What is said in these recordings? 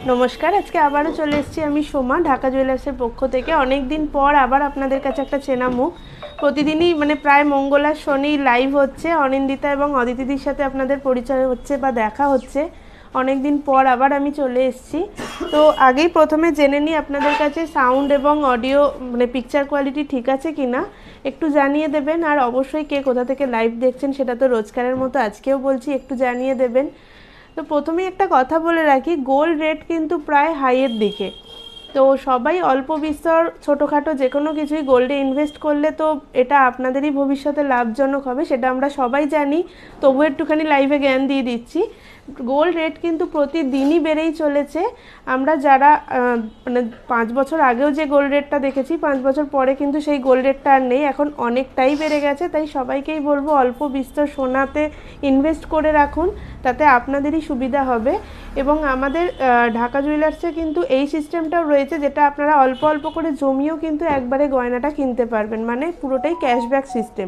নমস্কার, আজকে আবারও চলে এসেছি আমি সোমা, ঢাকা জুয়েলার্সের পক্ষ থেকে। অনেক দিন পর আবার আপনাদের কাছে একটা চেনা মুখ। প্রতিদিনই প্রায় মঙ্গল আর শনি লাইভ হচ্ছে, অনিন্দিতা এবং অদিতিদির সাথে আপনাদের পরিচয় হচ্ছে বা দেখা হচ্ছে। অনেক দিন পর আবার আমি চলে এসেছি। তো আগেই প্রথমে জেনে নিই আপনাদের কাছে সাউন্ড এবং অডিও পিকচার কোয়ালিটি ঠিক আছে কি না একটু জানিয়ে দেবেন। আর অবশ্যই কে কোথা থেকে লাইভ দেখছেন সেটা তো রোজকারের মতো আজকেও বলছি, একটু জানিয়ে দেবেন। তো প্রথমেই একটা কথা বলে রাখি, গোল্ড রেট কিন্তু প্রায় হাইয়ের দিকে। তো সবাই অল্প বিস্তর ছোটোখাটো যে কোনো কিছুই গোল্ডে ইনভেস্ট করলে তো এটা আপনাদেরই ভবিষ্যতে লাভজনক হবে, সেটা আমরা সবাই জানি। তবু একটুখানি লাইভে জ্ঞান দিয়ে দিচ্ছি। গোল্ড রেট কিন্তু প্রতিদিনই বেড়েই চলেছে। আমরা যারা 5 বছর আগেও যে গোল্ড রেটটা দেখেছি, 5 বছর পরে কিন্তু সেই গোল্ড রেটটা আর নেই, এখন অনেকটাই বেড়ে গেছে। তাই সবাইকেই বলবো অল্প বিস্তর সোনাতে ইনভেস্ট করে রাখুন, তাতে আপনাদেরই সুবিধা হবে। এবং আমাদের ঢাকা জুয়েলার্সে কিন্তু এই সিস্টেমটাও রয়েছে, যেটা আপনারা অল্প অল্প করে জমিয়েও কিন্তু একবারে গয়নাটা কিনতে পারবেন, মানে পুরোটাই ক্যাশব্যাক সিস্টেম।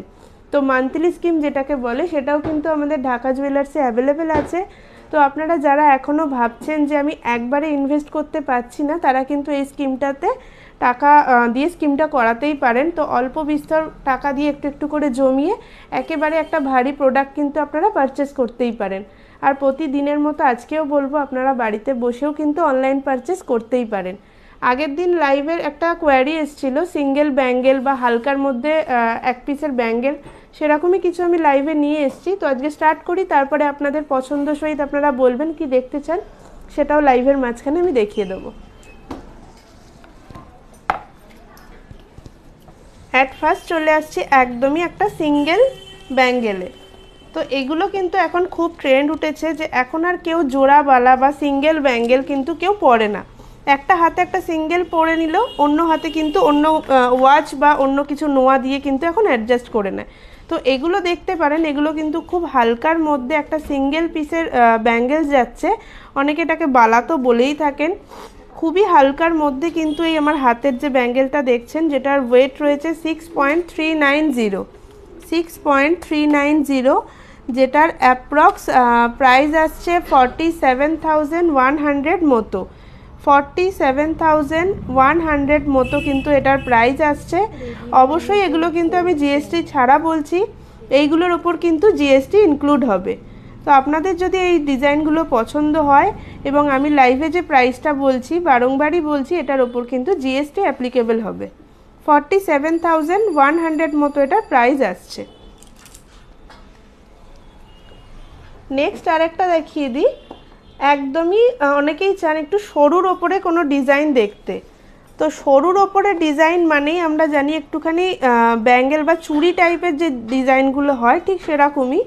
তো মান্থলি স্কিম যেটাকে বলে, সেটাও কিন্তু আমাদের ঢাকা জুয়েলার্সে অ্যাভেলেবেল আছে। তো আপনারা যারা এখনও ভাবছেন যে আমি একবারে ইনভেস্ট করতে পারছি না, তারা কিন্তু এই স্কিমটাতে টাকা দিয়ে স্কিমটা করাতেই পারেন। তো অল্প বিস্তর টাকা দিয়ে একটু একটু করে জমিয়ে একেবারে একটা ভারী প্রোডাক্ট কিন্তু আপনারা পারচেস করতেই পারেন। আর প্রতিদিনের মতো আজকেও বলবো, আপনারা বাড়িতে বসেও কিন্তু অনলাইন পারচেস করতেই পারেন। আগের দিন লাইভের একটা কোয়ারি এসেছিল, সিঙ্গেল ব্যাঙ্গেল বা হালকার মধ্যে এক পিসের ব্যাঙ্গেল, সেরকমই কিছু আমি লাইভে নিয়ে এসেছি। তো আজকে স্টার্ট করি, তারপরে আপনাদের পছন্দ সহিত আপনারা বলবেন কি দেখতে চান, সেটাও লাইভের মাঝখানে আমি দেখিয়ে দেবো। অ্যাট ফার্স্ট চলে আসছি একদমই একটা সিঙ্গেল ব্যাঙ্গেলে। তো এগুলো কিন্তু এখন খুব ট্রেন্ড উঠেছে, যে এখন আর কেউ জোড়া বালা বা সিঙ্গেল ব্যাঙ্গেল কিন্তু কেউ পরে না। একটা হাতে একটা সিঙ্গেল পরে নিল, অন্য হাতে কিন্তু অন্য ওয়াচ বা অন্য কিছু নোয়া দিয়ে কিন্তু এখন অ্যাডজাস্ট করে নেয়। তো এগুলো দেখতে পারেন, এগুলো কিন্তু খুব হালকার মধ্যে একটা সিঙ্গেল পিসের ব্যাঙ্গেলস যাচ্ছে। অনেকে এটাকে বালা তো বলেই থাকেন। খুবই হালকার মধ্যে কিন্তু এই আমার হাতের যে ব্যাঙ্গেলটা দেখছেন, যেটার ওয়েট রয়েছে 6.390, 6.390, যেটার অ্যাপ্রক্স প্রাইস আসছে 47,100 মতো, 47,100 মতো কিন্তু এটার প্রাইস আসছে। অবশ্যই এগুলো কিন্তু আমি জিএসটি ছাড়া বলছি, এইগুলোর ওপর কিন্তু জিএসটি ইনক্লুড হবে। তো আপনাদের যদি এই ডিজাইনগুলো পছন্দ হয়, এবং আমি লাইভে যে প্রাইসটা বলছি বারংবারই বলছি, এটার ওপর কিন্তু জিএসটি অ্যাপ্লিকেবল হবে। 47,100 মতো এটার প্রাইস আসছে। নেক্সট আরেকটা দেখিয়ে দিই। একদমই অনেকেই চান একটু সরুর ওপরে কোনো ডিজাইন দেখতে। তো সরুর ওপরে ডিজাইন মানেই আমরা জানি একটুখানি ব্যাঙ্গেল বা চুড়ি টাইপের যে ডিজাইনগুলো হয়, ঠিক সেরকমই।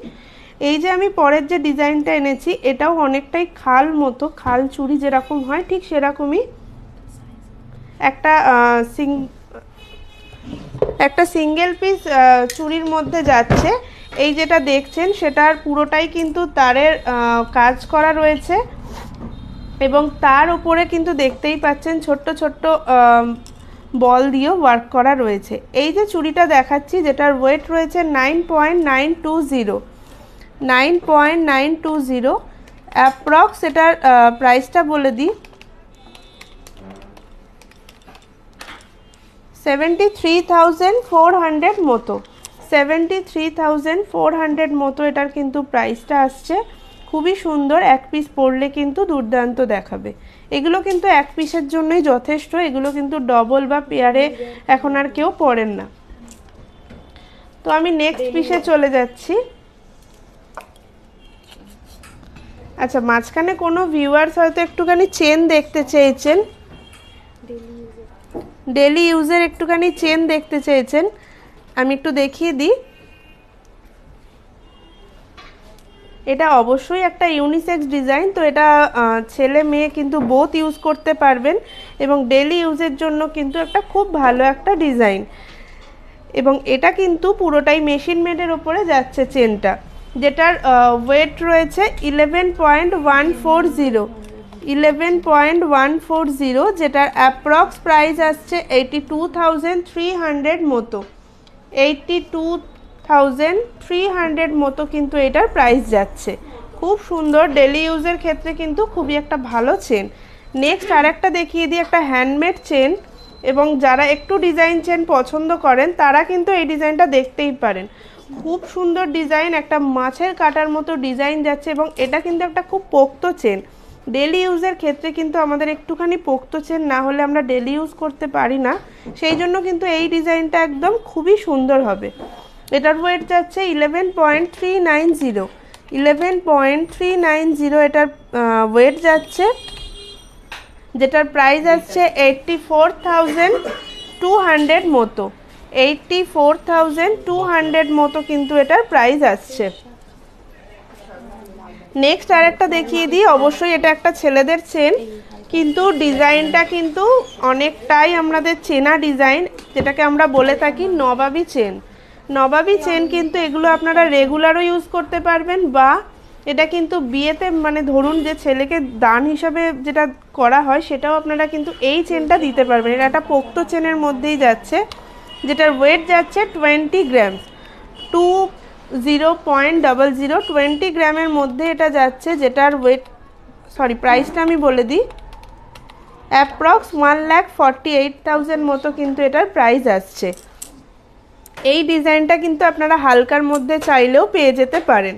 এই যে আমি পরের যে ডিজাইনটা এনেছি, এটাও অনেকটাই খাল মতো, খাল চুড়ি যেরকম হয় ঠিক সেরকমই একটা সিঙ্গেল পিস চুড়ির মধ্যে যাচ্ছে। এই যেটা দেখছেন সেটার পুরোটাই কিন্তু তারের কাজ করা রয়েছে, এবং তার উপরে কিন্তু দেখতেই পাচ্ছেন ছোট্ট ছোট্ট বল দিয়েও ওয়ার্ক করা রয়েছে। এই যে চুড়িটা দেখাচ্ছি, যেটার ওয়েট রয়েছে 9.920, 9.920 অ্যাপ্রক্স। এটার প্রাইসটা বলে দিই, 73,400 মতো, 73,400 মতো এটার কিন্তু প্রাইসটা আসছে। খুবই সুন্দর, এক পিস পরলে কিন্তু দুর্দান্ত দেখাবে। এগুলো কিন্তু এক পিসের জন্যই যথেষ্ট, এগুলো কিন্তু ডবল বা পেয়ারে এখন আর কেউ পরেন না। তো আমি নেক্সট পিসে চলে যাচ্ছি। আচ্ছা, মাঝখানে কোনো ভিউয়ার্স হয়তো একটুখানি চেন দেখতে চেয়েছেন, ডেলি ইউজের একটুখানি চেন দেখতে চেয়েছেন, আমি একটু দেখিয়ে দিই। এটা অবশ্যই একটা ইউনিসেক্স ডিজাইন, তো এটা ছেলে মেয়ে কিন্তু বোথ ইউজ করতে পারবেন, এবং ডেলি ইউজের জন্য কিন্তু একটা খুব ভালো একটা ডিজাইন। এবং এটা কিন্তু পুরোটাই মেশিন মেডের ওপরে যাচ্ছে চেনটা, যেটার ওয়েট রয়েছে 11.140, 11.140, যেটার অ্যাপ্রক্স প্রাইস আসছে 82,300 মতো, 82,300 মতো কিন্তু এটার প্রাইস যাচ্ছে। খুব সুন্দর, ডেলি ইউজের ক্ষেত্রে কিন্তু খুবই একটা ভালো চেন। নেক্সট আরেকটা দেখিয়ে দিই, একটা হ্যান্ডমেড চেন, এবং যারা একটু ডিজাইন চেন পছন্দ করেন তারা কিন্তু এই ডিজাইনটা দেখতেই পারেন। খুব সুন্দর ডিজাইন, একটা মাছের কাটার মতো ডিজাইন যাচ্ছে, এবং এটা কিন্তু একটা খুব পোক্ত চেন। ডেলি ইউজের ক্ষেত্রে কিন্তু আমাদের একটুখানি পোক্ত চেন না হলে আমরা ডেলি ইউজ করতে পারি না, সেই জন্য কিন্তু এই ডিজাইনটা একদম খুবই সুন্দর হবে। এটার ওয়েট যাচ্ছে 11.390, 11.390 এটার ওয়েট যাচ্ছে, যেটার প্রাইস আসছে 84,200 মতো, 84,200 মতো কিন্তু এটার প্রাইস আসছে। নেক্সট আরেকটা দেখিয়ে দিই, অবশ্যই এটা একটা ছেলেদের চেন, কিন্তু ডিজাইনটা কিন্তু অনেকটাই আমাদের চেনা ডিজাইন, যেটাকে আমরা বলে থাকি নবাবী চেন। নবাবী চেন কিন্তু এগুলো আপনারা রেগুলারও ইউজ করতে পারবেন, বা এটা কিন্তু বিয়েতে মানে ধরুন যে ছেলেকে দান হিসাবে যেটা করা হয় সেটাও আপনারা কিন্তু এই চেনটা দিতে পারবেন। এটা একটা পোক্ত চেনের মধ্যেই যাচ্ছে, যেটার ওয়েট যাচ্ছে 20 গ্রাম, 20.00, 20 গ্রামের মধ্যে এটা যাচ্ছে, যেটার ওয়েট প্রাইসটা আমি বলে দিই, অ্যাপ্রক্স 1,48,000 মতো কিন্তু এটার প্রাইস আসছে। এই ডিজাইনটা কিন্তু আপনারা হালকার মধ্যে চাইলেও পেয়ে যেতে পারেন।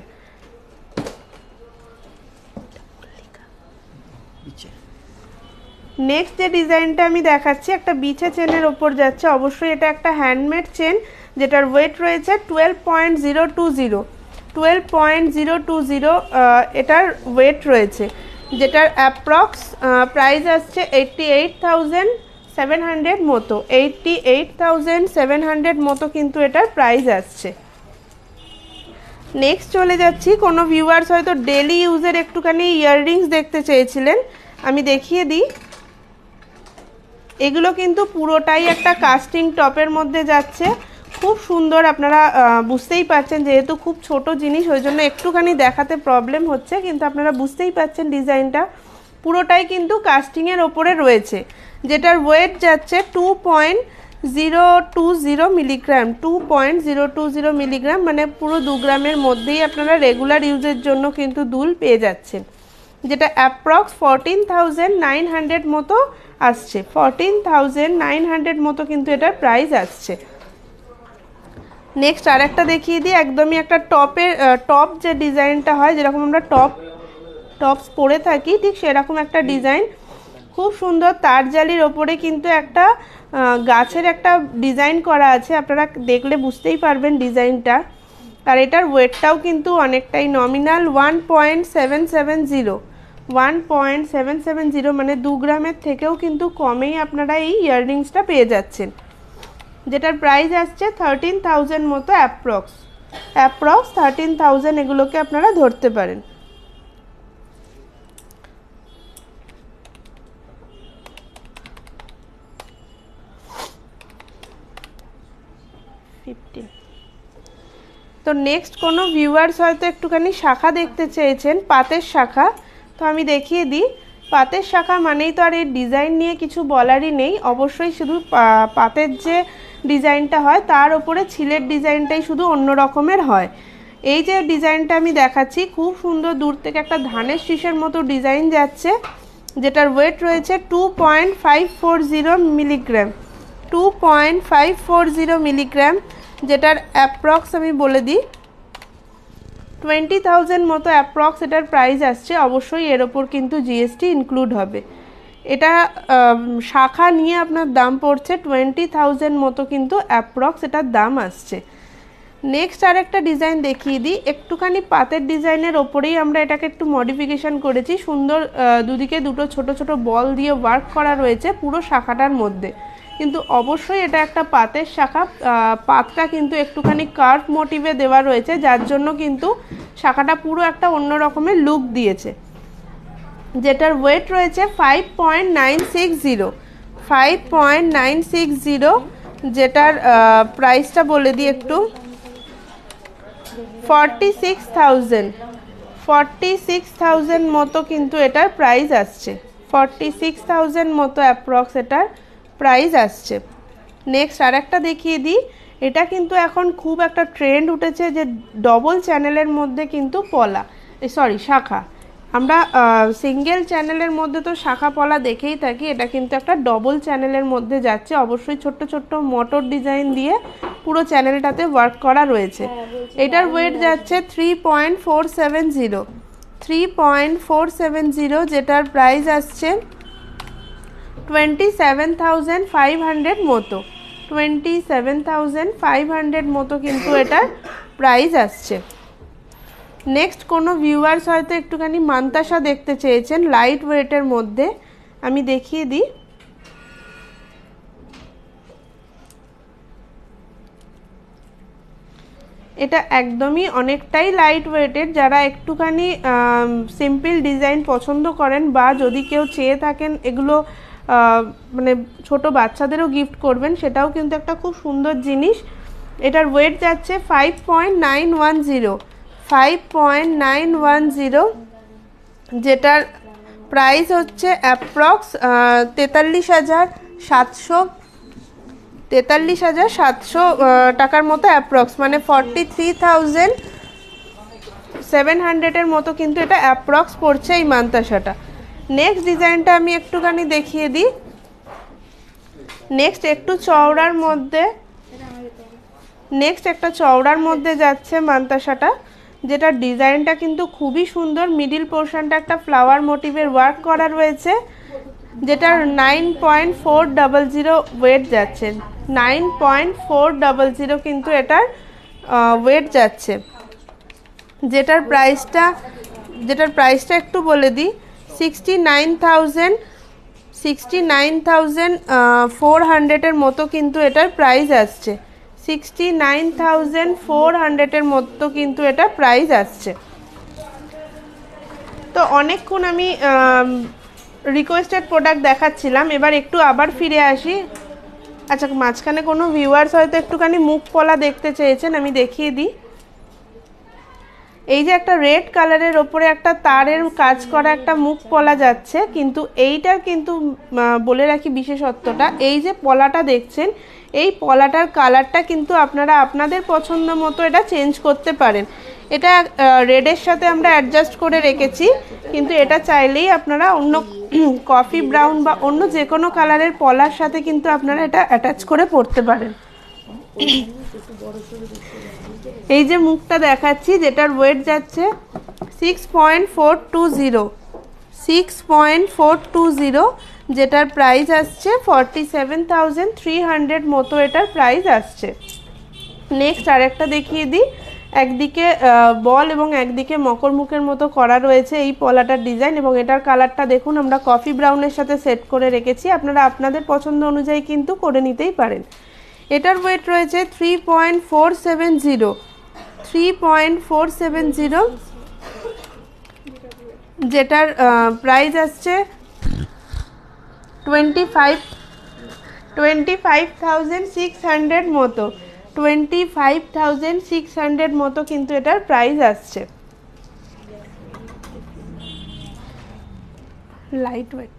নেক্সট যে ডিজাইনটা আমি দেখাচ্ছি একটা বিছে চেনের ওপর যাচ্ছে, অবশ্যই এটা একটা হ্যান্ডমেড চেন, যেটার ওয়েট রয়েছে 12.020, 12.020 এটার ওয়েট রয়েছে, যেটার অ্যাপ্রক্স প্রাইস আসছে 88,700 মতো, 88,700 মতো কিন্তু এটার প্রাইস আসছে। নেক্সট চলে যাচ্ছি, কোনো ভিউয়ার্স হয়তো ডেলি ইউজের একটুখানি ইয়াররিংস দেখতে চেয়েছিলেন, আমি দেখিয়ে দিই। এগুলো কিন্তু পুরোটাই একটা কাস্টিং টপের মধ্যে যাচ্ছে, খুব সুন্দর। আপনারা বুঝতেই পারছেন যেহেতু খুব ছোট জিনিস ওই জন্য একটুখানি দেখাতে প্রবলেম হচ্ছে, কিন্তু আপনারা বুঝতেই পারছেন ডিজাইনটা পুরোটাই কিন্তু কাস্টিংয়ের ওপরে রয়েছে, যেটার ওয়েট যাচ্ছে 2.020 মিলিগ্রাম, 2.020 মিলিগ্রাম, মানে পুরো 2 গ্রামের মধ্যেই আপনারা রেগুলার ইউজের জন্য কিন্তু দুল পেয়ে যাচ্ছেন, যেটা অ্যাপ্রক্স 14,900 মতো আসছে, 14,900 মতো কিন্তু এটার প্রাইস আসছে। নেক্সট আরেকটা দেখিয়ে দিই, একদমই একটা টপ যে ডিজাইনটা হয়, যেরকম আমরা টপস পরে থাকি ঠিক সেরকম একটা ডিজাইন, খুব সুন্দর। তার জালির ওপরে কিন্তু একটা গাছের একটা ডিজাইন করা আছে, আপনারা দেখলে বুঝতেই পারবেন ডিজাইনটা। আর এটার ওয়েটটাও কিন্তু অনেকটাই নমিনাল, 1.770, 1.770, মানে 2 গ্রামের থেকেও কিন্তু কমেই আপনারা এই ইয়াররিংসটা পেয়ে যাচ্ছেন, যেটার প্রাইস আসছে 13,000 মতো, অ্যাপ্রক্স 13,000 এগুলোকে আপনারা ধরতে পারেন। তো নেক্সট কোনো ভিউয়ার্স হয়তো একটুখানি শাখা দেখতে চেয়েছেন, পাতের শাখা, তো আমি দেখিয়ে দিই। পাতের শাখা মানেই তো আর এর ডিজাইন নিয়ে কিছু বলারই নেই, অবশ্যই শুধু পাতের যে ডিজাইনটা হয় তার ওপরে ছিলের ডিজাইনটাই শুধু অন্য রকমের হয়। এই যে ডিজাইনটা আমি দেখাচ্ছি খুব সুন্দর, দূর থেকে একটা ধানের শীষের মতো ডিজাইন যাচ্ছে, যেটার ওয়েট রয়েছে 2.540 মিলিগ্রাম, 2.540 মিলিগ্রাম, যেটার অ্যাপ্রক্স আমি বলে দিই 20,000 মতো অ্যাপ্রক্স এটার প্রাইস আসছে। অবশ্যই এর ওপর কিন্তু জিএসটি ইনক্লুড হবে। এটা শাখা নিয়ে আপনার দাম পড়ছে 20,000 মতো কিন্তু অ্যাপ্রক্স এটার দাম আসছে। নেক্সট আরেকটা ডিজাইন দেখিয়ে দিই, একটুখানি পাতের ডিজাইনের ওপরেই আমরা এটাকে একটু মডিফিকেশান করেছি, সুন্দর দুদিকে দুটো ছোট ছোট বল দিয়ে ওয়ার্ক করা রয়েছে পুরো শাখাটার মধ্যে, কিন্তু অবশ্যই এটা একটা পাতের শাখা, পাতটা কিন্তু একটুখানি কার্ভ মোটিভে দেওয়া রয়েছে, যার জন্য কিন্তু শাখাটা পুরো একটা অন্য রকমের লুক দিয়েছে, যেটার ওয়েট রয়েছে 5.960, 5.960, যেটার প্রাইসটা বলে দিই একটু, 46,000 মতো কিন্তু এটার প্রাইস আসছে, 46,000 মতো অ্যাপ্রক্স এটার প্রাইস আসছে। নেক্সট আরেকটা দেখিয়ে দিই, এটা কিন্তু এখন খুব একটা ট্রেন্ড উঠেছে যে ডবল চ্যানেলের মধ্যে কিন্তু শাখা, আমরা সিঙ্গেল চ্যানেলের মধ্যে তো শাখা পলা দেখেই থাকি, এটা কিন্তু একটা ডবল চ্যানেলের মধ্যে যাচ্ছে। অবশ্যই ছোট্ট ছোট্ট মোটর ডিজাইন দিয়ে পুরো চ্যানেলটাতে ওয়ার্ক করা রয়েছে। এটার ওয়েট যাচ্ছে 3.470, 3.470, যেটার প্রাইস আসছে 27,500 মতো, 27,500 মতো কিন্তু এটার প্রাইস আসছে। নেক্সট কোনো ভিউয়ার্স হয়তো একটুখানি মান্তাসা দেখতে চেয়েছেন লাইট ওয়েটের মধ্যে, আমি দেখিয়ে দিই। এটা একদমই অনেকটাই লাইট ওয়েটের। যারা একটুখানি সিম্পল ডিজাইন পছন্দ করেন বা যদি কেউ চেয়ে থাকেন এগুলো মানে ছোট বাচ্চাদেরও গিফট করবেন, সেটাও কিন্তু একটা খুব সুন্দর জিনিস। এটার ওয়েট যাচ্ছে 5.910, 5.910, যেটার প্রাইস হচ্ছে অ্যাপ্রক্স 43,700 টাকার মতো অ্যাপ্রক্স, মানে 43,700 মতো কিন্তু এটা অ্যাপ্রক্স পড়ছে এই মান্তাসাটা। নেক্সট ডিজাইনটা আমি একটুখানি দেখিয়ে দিই। নেক্সট একটু চওড়ার মধ্যে, নেক্সট একটা চওড়ার মধ্যে যাচ্ছে মান্তাসাটা, যেটার ডিজাইনটা কিন্তু খুবই সুন্দর। মিডিল পোর্শনটা একটা ফ্লাওয়ার মোটিভের ওয়ার্ক করা রয়েছে, যেটার 9.400 ওয়েট যাচ্ছে, 9.400 কিন্তু এটার ওয়েট যাচ্ছে। যেটার প্রাইসটা একটু বলে দিই, 69,400 মতো কিন্তু এটার প্রাইস আসছে, 69,400 মতো কিন্তু এটা প্রাইস আসছে। তো অনেকক্ষণ আমি রিকোয়েস্টেড প্রোডাক্ট দেখাচ্ছিলাম, এবার একটু আবার ফিরে আসি। আচ্ছা, মাঝখানে কোনো ভিউয়ার্স হয়তো একটুখানি মুখ পলা দেখতে চেয়েছেন, আমি দেখিয়ে দিই। এই যে একটা রেড কালারের ওপরে একটা তারের কাজ করা একটা মুখ পলা যাচ্ছে, কিন্তু এইটার কিন্তু বলে রাখি বিশেষত্বটা, এই যে পলাটা দেখছেন এই পলাটার কালারটা কিন্তু আপনারা আপনাদের পছন্দ মতো এটা চেঞ্জ করতে পারেন। এটা রেডের সাথে আমরা অ্যাডজাস্ট করে রেখেছি, কিন্তু এটা চাইলেই আপনারা অন্য কফি ব্রাউন বা অন্য যে কোনো কালারের পলার সাথে কিন্তু আপনারা এটা অ্যাটাচ করে পরতে পারেন। এই যে মুখটা দেখাচ্ছি, যেটার ওয়েট যাচ্ছে 6.420, 6.420, যেটার প্রাইস আসছে 47,300 মতো এটার প্রাইস আসছে। নেক্সট আরেকটা দেখিয়ে দিই। একদিকে বল এবং একদিকে মকর মুখের মতো করা রয়েছে এই পলাটার ডিজাইন, এবং এটার কালারটা দেখুন আমরা কফি ব্রাউনের সাথে সেট করে রেখেছি, আপনারা আপনাদের পছন্দ অনুযায়ী কিন্তু করে নিতেই পারেন। এটার ওয়েট রয়েছে 3.470, 3.470, যেটার প্রাইস আসছে 25,600 মতো, 25,600 মতো কিন্তু এটার প্রাইস আসছে। Light weight.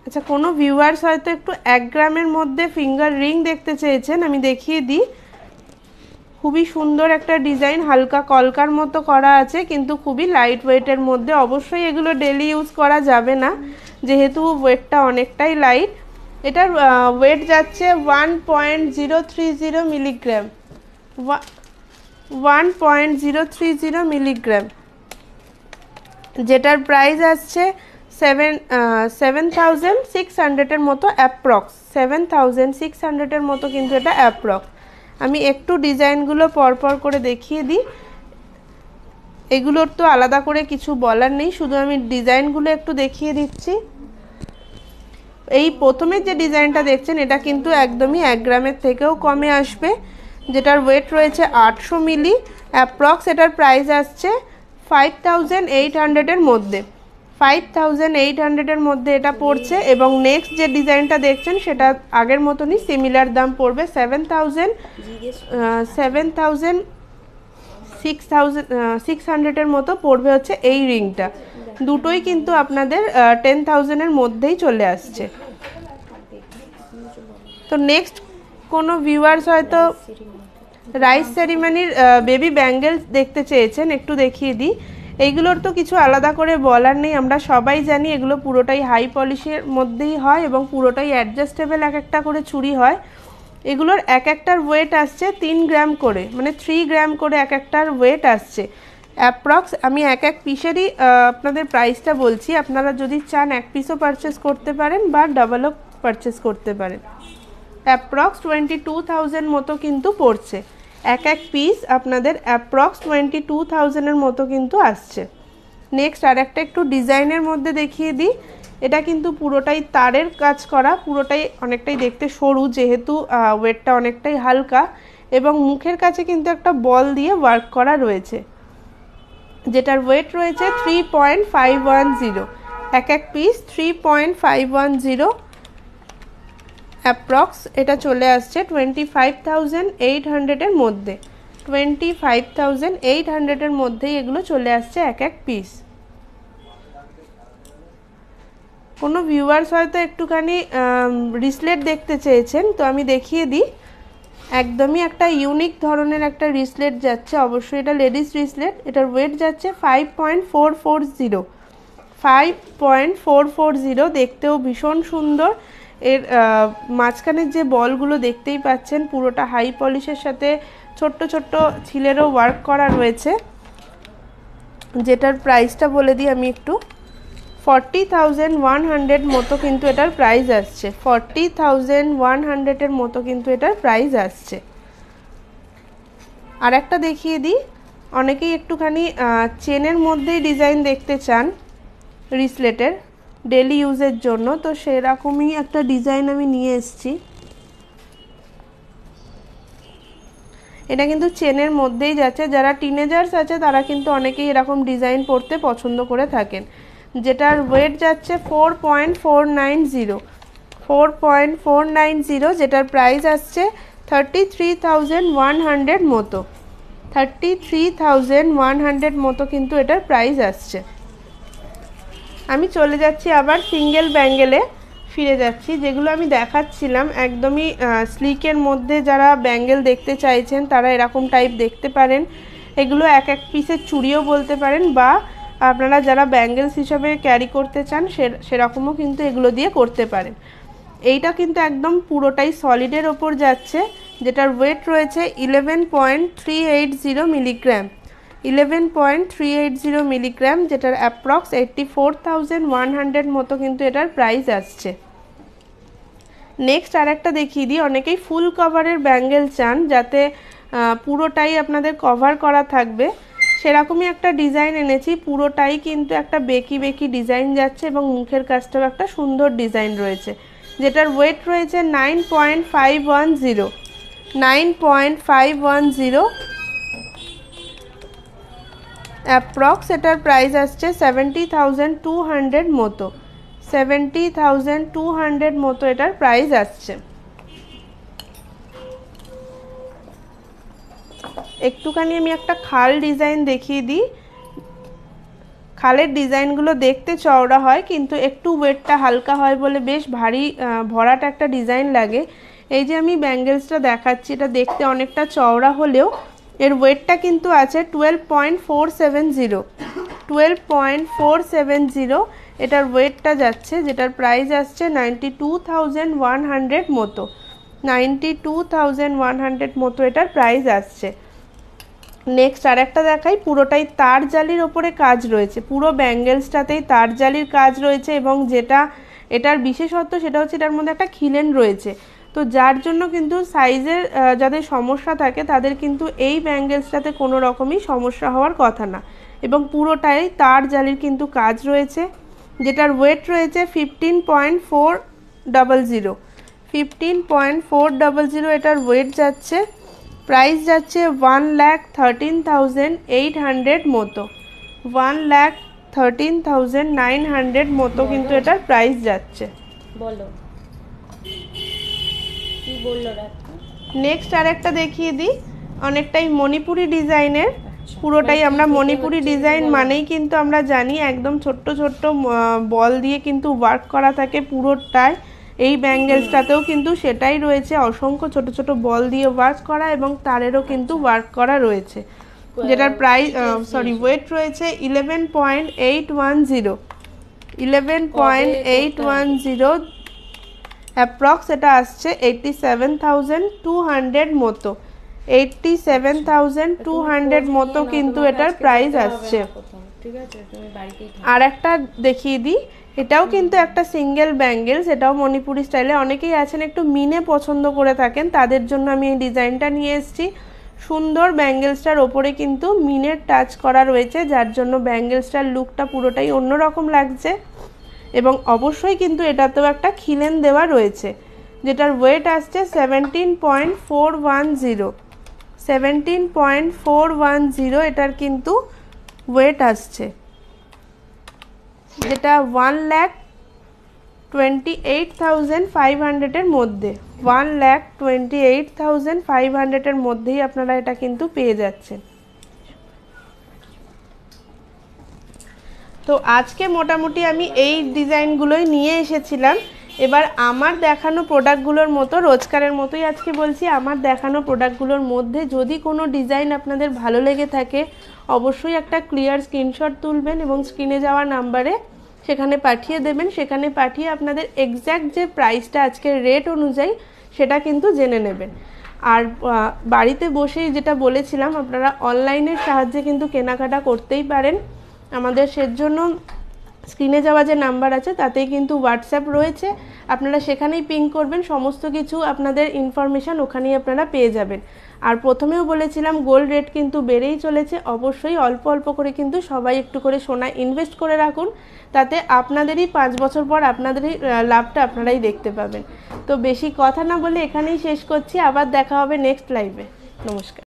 আচ্ছা, কোনো ভিউয়ার্স হয়তো একটু 1 গ্রামের মধ্যে ফিঙ্গার রিং দেখতে চেয়েছেন, আমি দেখিয়ে দিই। খুবই সুন্দর একটা ডিজাইন, হালকা কলকার মতো করা আছে, কিন্তু খুবই লাইট ওয়েটের মধ্যে। অবশ্যই এগুলো ডেলি ইউজ করা যাবে না, যেহেতু ওয়েটটা অনেকটাই লাইট। এটার ওয়েট যাচ্ছে 1.030 মিলিগ্রাম, 1.030 মিলিগ্রাম, যেটার প্রাইস আসছে 7,600 মতো অ্যাপ্রক্স, 7,600 মতো কিন্তু এটা অ্যাপ্রক্স। আমি একটু ডিজাইনগুলো পরপর করে দেখিয়ে দিই। এগুলোর তো আলাদা করে কিছু বলার নেই, শুধু আমি ডিজাইনগুলো একটু দেখিয়ে দিচ্ছি। এই প্রথমে যে ডিজাইনটা দেখছেন এটা কিন্তু একদমই 1 গ্রামের থেকেও কমে আসবে, যেটার ওয়েট রয়েছে 800 মিলি অ্যাপ্রক্স। এটার প্রাইস আসছে 5,800 মধ্যে, 5,800 মধ্যে এটা পড়ছে। এবং নেক্সট যে ডিজাইনটা দেখছেন সেটা আগের মতনই সিমিলার দাম পড়বে, 7,600 মতো পড়বে হচ্ছে এই রিংটা। দুটোই কিন্তু আপনাদের 10,000 মধ্যেই চলে আসছে। তো নেক্সট কোনো ভিউয়ার্স হয়তো রাইস সেরিমনির বেবি ব্যাঙ্গেলস দেখতে চেয়েছেন, একটু দেখিয়ে দিই। এইগুলোর তো কিছু আলাদা করে বলার নেই, আমরা সবাই জানি এগুলো পুরোটাই হাই পলিশের মধ্যেই হয় এবং পুরোটাই অ্যাডজাস্টেবল এক একটা করে চুড়ি হয়। এগুলোর এক একটার ওয়েট আসছে 3 গ্রাম করে, মানে 3 গ্রাম করে এক একটার ওয়েট আসছে অ্যাপ্রক্স। আমি এক এক পিসেরই আপনাদের প্রাইসটা বলছি, আপনারা যদি চান এক পিসও পারচেস করতে পারেন বা ডাবলও পারচেস করতে পারেন। অ্যাপ্রক্স 22,000 মতো কিন্তু পড়ছে এক এক পিস, আপনাদের অ্যাপ্রক্স 22,000-এর মতো কিন্তু আসছে। নেক্সট আর একটা একটু ডিজাইনের মধ্যে দেখিয়ে দিই। এটা কিন্তু পুরোটাই তারের কাজ করা, পুরোটাই অনেকটাই দেখতে সরু, যেহেতু ওয়েটটা অনেকটাই হালকা, এবং মুখের কাছে কিন্তু একটা বল দিয়ে ওয়ার্ক করা রয়েছে, যেটার ওয়েট রয়েছে 3.510। এক এক পিস 3.510 অ্যাপ্রক্স। এটা চলে আসছে 25,800-এর মধ্যে, 25,800-এর মধ্যেই এগুলো চলে আসছে এক এক পিস। কোনো ভিউয়ার্স হয়তো একটুখানি রিসলেট দেখতে চেয়েছেন, তো আমি দেখিয়ে দিই। একদমই একটা ইউনিক ধরনের একটা রিসলেট যাচ্ছে, অবশ্যই এটা লেডিস রিসলেট। এটার ওয়েট যাচ্ছে 5.440, 5.440। দেখতেও ভীষণ সুন্দর। এর মাঝখানের যে বলগুলো দেখতেই পাচ্ছেন, পুরোটা হাই পলিশের সাথে ছোট্ট ছোট্ট ছিলেরও ওয়ার্ক করা রয়েছে। যেটার প্রাইসটা বলে দিই আমি একটু, 40,100 মতো কিন্তু এটার প্রাইস আসছে, 40,100-এর মতো কিন্তু এটার প্রাইস আসছে। আর একটা দেখিয়ে দিই, অনেকেই একটুখানি চেনের মধ্যেই ডিজাইন দেখতে চান রিসলেটের ডেলি ইউজের জন্য, তো সেরকমই একটা ডিজাইন আমি নিয়ে এসেছি। এটা কিন্তু চেনের মধ্যেই যাচ্ছে, যারা টিনেজার্স আছে তারা কিন্তু অনেকেই এরকম ডিজাইন পরতে পছন্দ করে থাকেন। যেটার ওয়েট যাচ্ছে 4.490, 4.490, যেটার প্রাইস আসছে 33,100 মতো, 33,100 মতো কিন্তু এটার প্রাইস আসছে। আমি চলে যাচ্ছি আবার সিঙ্গেল ব্যাঙ্গেলে ফিরে যাচ্ছি, যেগুলো আমি দেখাচ্ছিলাম একদমই স্লিকের মধ্যে। যারা ব্যাঙ্গেল দেখতে চাইছেন তারা এরকম টাইপ দেখতে পারেন। এগুলো এক এক পিসের চুড়িও বলতে পারেন, বা আপনারা যারা ব্যাঙ্গেলস হিসাবে ক্যারি করতে চান সেরকমও কিন্তু এগুলো দিয়ে করতে পারেন। এইটা কিন্তু একদম পুরোটাই সলিডের ওপর যাচ্ছে, যেটার ওয়েট রয়েছে 11.380 মিলিগ্রাম, 11.380 মিলিগ্রাম, যেটার অ্যাপ্রক্স 84,100 মতো কিন্তু এটার প্রাইস আসছে। নেক্সট আর একটা দেখিয়ে দিই, অনেকেই ফুল কভারের ব্যাঙ্গেল চান, যাতে পুরোটাই আপনাদের কভার করা থাকবে। সেরকমই একটা ডিজাইন এনেছি, পুরোটাই কিন্তু একটা বেকি বেকি ডিজাইন যাচ্ছে এবং মুখের কাছটাও একটা সুন্দর ডিজাইন রয়েছে, যেটার ওয়েট রয়েছে 9.510, 9.510 অ্যাপ্রক্স। এটার প্রাইস আসছে 70,200 মতো, 70,200 মতো এটার প্রাইস আসছে। একটুখানি আমি একটা খাল ডিজাইন দেখিয়ে দিই। খালের ডিজাইনগুলো দেখতে চওড়া হয়, কিন্তু একটু ওয়েটটা হালকা হয় বলে বেশ ভারী ভরাট একটা ডিজাইন লাগে। এই যে আমি ব্যাঙ্গেলসটা দেখাচ্ছি, এটা দেখতে অনেকটা চওড়া হলেও এর ওয়েটটা কিন্তু আছে 12.470, 12.470 এটার ওয়েটটা যাচ্ছে, যেটার প্রাইস আসছে 92,100 মতো, 92,100 মতো এটার প্রাইস আসছে। নেক্সট আর একটা দেখাই, পুরোটাই তার জালির ওপরে কাজ রয়েছে, পুরো ব্যাঙ্গেলসটাতেই তার জালির কাজ রয়েছে, এবং যেটা এটার বিশেষত্ব সেটা হচ্ছে এটার মধ্যে একটা খিলেন রয়েছে। তো যার জন্য কিন্তু সাইজের যাদের সমস্যা থাকে তাদের কিন্তু এই ব্যাঙ্গেলসটাতে কোনো রকমই সমস্যা হওয়ার কথা না, এবং পুরোটাই তার জালির কিন্তু কাজ রয়েছে, যেটার ওয়েট রয়েছে 15.400, 15.400 এটার ওয়েট যাচ্ছে। প্রাইস যাচ্ছে 1,13,800 মতো, 1,13,900 মতো কিন্তু এটার প্রাইস যাচ্ছে। বলো কি বললো? নেক্সট আর একটা দেখিয়ে দিই, অনেকটাই মণিপুরি ডিজাইনের, পুরোটাই আমরা মণিপুরি ডিজাইন মানেই কিন্তু আমরা জানি একদম ছোট্ট ছোট্ট বল দিয়ে কিন্তু ওয়ার্ক করা থাকে পুরোটাই। এই ব্যাঙ্গেলসটাতেও কিন্তু সেটাই রয়েছে, অসংখ্য ছোট ছোট বল দিয়ে ওয়ার্ক করা এবং তারেরও কিন্তু ওয়ার্ক করা রয়েছে। যেটার প্রাইস ওয়েট রয়েছে 11.810 11.810 অ্যাপ্রক্স। এটা আসছে 87,200 মতো, 87,200 মতো কিন্তু এটার প্রাইস আসছে। আর একটা দেখিয়ে দিই, এটাও কিন্তু একটা সিঙ্গেল ব্যাঙ্গেলস, এটাও মণিপুরি স্টাইলে। অনেকেই আছেন একটু মিনে পছন্দ করে থাকেন, তাদের জন্য আমি এই ডিজাইনটা নিয়ে এসেছি। সুন্দর ব্যাঙ্গেলসটার ওপরে কিন্তু মিনের টাচ করা রয়েছে, যার জন্য ব্যাঙ্গেলসটার লুকটা পুরোটাই অন্যরকম লাগছে। এবং অবশ্যই কিন্তু এটাতেও একটা খিলেন দেওয়া রয়েছে, যেটার ওয়েট আসছে 17.410 17.410 এটার কিন্তু ওয়েট আসছে, যেটা 1,28,500 এর মধ্যে, 1,28,500 এর মধ্যেই আপনারা এটা কিন্তু পেয়ে যাচ্ছেন। তো আজকে মোটামুটি আমি এই ডিজাইনগুলোই নিয়ে এসেছিলাম। এবার আমার দেখানো প্রোডাক্টগুলোর মতো, রোজকারের মতোই আজকে বলছি, আমার দেখানো প্রোডাক্টগুলোর মধ্যে যদি কোনো ডিজাইন আপনাদের ভালো লেগে থাকে অবশ্যই একটা ক্লিয়ার স্ক্রিনশট তুলবেন এবং স্ক্রিনে যাওয়া নাম্বারে সেখানে পাঠিয়ে দেবেন। সেখানে পাঠিয়ে আপনাদের এক্স্যাক্ট যে প্রাইসটা আজকের রেট অনুযায়ী সেটা কিন্তু জেনে নেবেন। আর বাড়িতে বসেই যেটা বলেছিলাম, আপনারা অনলাইনের সাহায্যে কিন্তু কেনাকাটা করতেই পারেন। আমাদের সেজন্য স্ক্রিনে যাওয়া যে নাম্বার আছে তাতেই কিন্তু হোয়াটসঅ্যাপ রয়েছে, আপনারা সেখানেই পিং করবেন, সমস্ত কিছু আপনাদের ইনফরমেশান ওখানেই আপনারা পেয়ে যাবেন। আর প্রথমেও বলেছিলাম গোল্ড রেট কিন্তু বেড়েই চলেছে, অবশ্যই অল্প অল্প করে কিন্তু সবাই একটু করে সোনা ইনভেস্ট করে রাখুন, তাতে আপনাদেরই 5 বছর পর আপনাদেরই লাভটা আপনারাই দেখতে পাবেন। তো বেশি কথা না বলে এখানেই শেষ করছি, আবার দেখা হবে নেক্সট লাইভে। নমস্কার।